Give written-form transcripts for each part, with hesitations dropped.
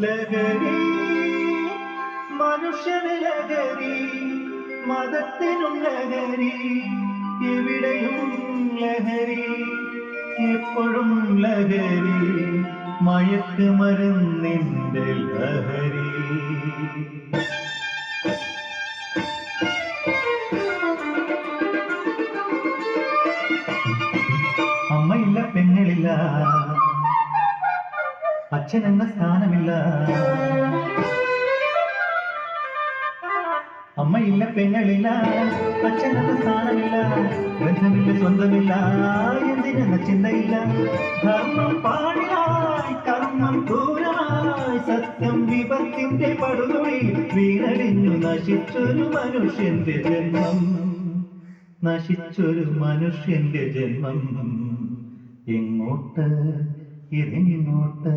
ലഹരി മനുഷ്യന് ലഹരി, മതത്തിനും ലഹരി, എവിടെയും ലഹരി, എപ്പോഴും ലഹരി, മയക്കുമരുന്നിന്റെ ലഹരി. അമ്മയില്ല, പെങ്ങളില്ല, അച്ഛനെന്ന സ്ഥാനമില്ല. അമ്മയില്ല, പെങ്ങളില്ല, അച്ഛനെന്ന സ്ഥാനമില്ല, ബന്ധമില്ല, സ്വന്തമില്ല, എന്തിനെന്ന ചിന്തയില്ല. ധർമ്മം പാടിയായി, കർമ്മം ദൂരമായി, സത്യം വിപത്തിന്റെ പടുകുഴി വീണടിഞ്ഞു നശിച്ചൊരു മനുഷ്യന്റെ ജന്മം, നശിച്ചൊരു മനുഷ്യന്റെ ജന്മം. എങ്ങോട്ട് ഇതെങ്ങോട്ട്?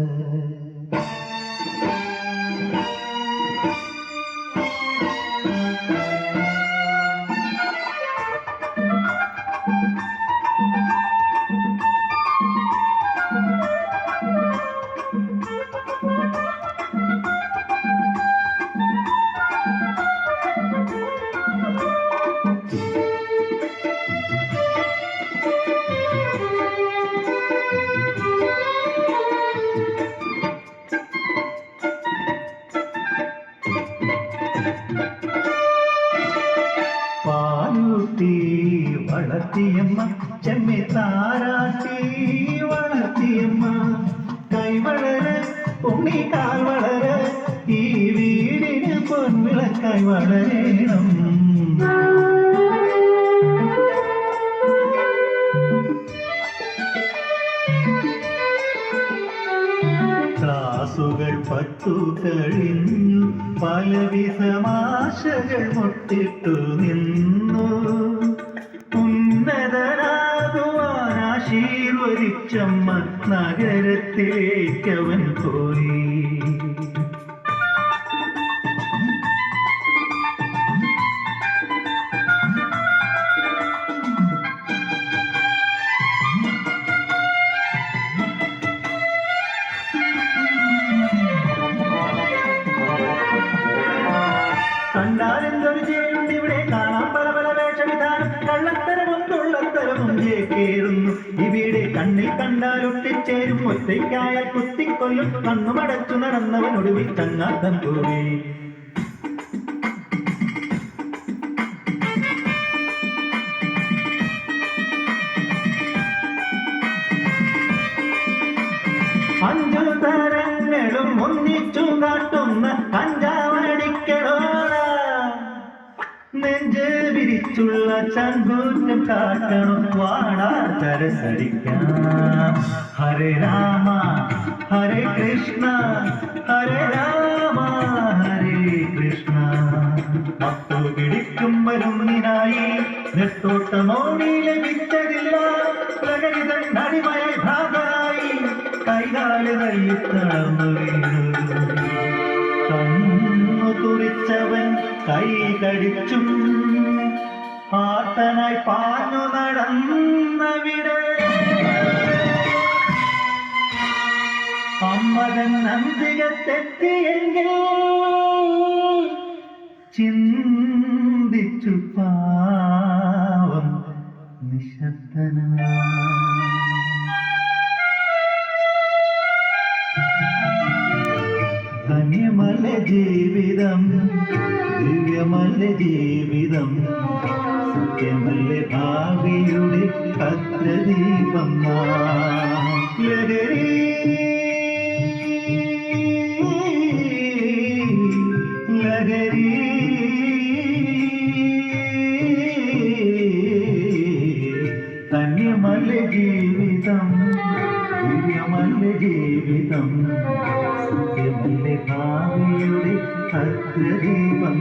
പാലൂട്ടി വളർത്തിയമ്മ, ചെമ്മി താരാട്ടി വളർത്തിയമ്മ, കൈവളര് ഉണ്ണി കാൽ വളര്, ഈ വീടിന് പൊൻവിളക്കായി വളരണം. ക്ലാസുകൾ 10 കഴിഞ്ഞു, പലവിധമാശകൾ മുട്ടിട്ടു നിന്നു. ഉന്നതനാകുവാൻ ആശീർവദിച്ചമ്മ, നഗരത്തിലേക്കവൻ പോയി. കണ്ടാലെന്തൊരു ചെയ്യുണ്ട് ഇവിടെ, കാണാൻ പല പല വേഷവിധാനം, കള്ളത്തരവും തുള്ളത്തരവും കേറുന്നു ഇവിടെ. കണ്ണിൽ കണ്ടാലൊട്ടിച്ചേരും, ഒറ്റയ്ക്കായ കുത്തിക്കൊല്ലും, കണ്ണുമടച്ചു നടന്നവനൊടുവിൽ ചങ്ങാത്തം പോയി. അഞ്ചു തരങ്ങളും ഒന്നിച്ചു കാട്ടുന്ന കഞ്ചാവടിക്കണോട, നെഞ്ച് വിരിച്ചുള്ള ചങ്കൂറ്റം കാട്ടണം, വാടാ തരസടിക്കാം. ഹരേ രാമ ഹരേ കൃഷ്ണ, ഹരേ രാമ ഹരേ കൃഷ്ണ. മത്തു പിടിക്കും മരുന്നിനായി നെട്ടോട്ടമോടി ലഭിച്ചതില്ല, പ്രകടിതൻ അടിമയായി ഭ്രാന്തനായി കൈകാല് തള്ളിത്തളർന്നു വീണു. കണ്ണു തുറിച്ചവൻ കൈ കടിച്ചും ആട്ടനായി പാഞ്ഞു നടന്നവിടെ, അമ്മകൻ അന്തികത്തെത്തിയെങ്കിൽ ചിന്തിച്ചു പാവം നിശബ്ദനായി. ധന്യമല്ല ജീവിതം, ദിവ്യമല്ല ജീവിതം, സത്യമല്ല ഭാവിയുടെ ഭദ്രദീപം. ലഹരി ലഹരി ധന്യമല്ല ജീവിതം, ദിവ്യമല്ല ജീവിതം, സത്യമല്ല ഭാവിയുടെ ഭദ്രദീപം.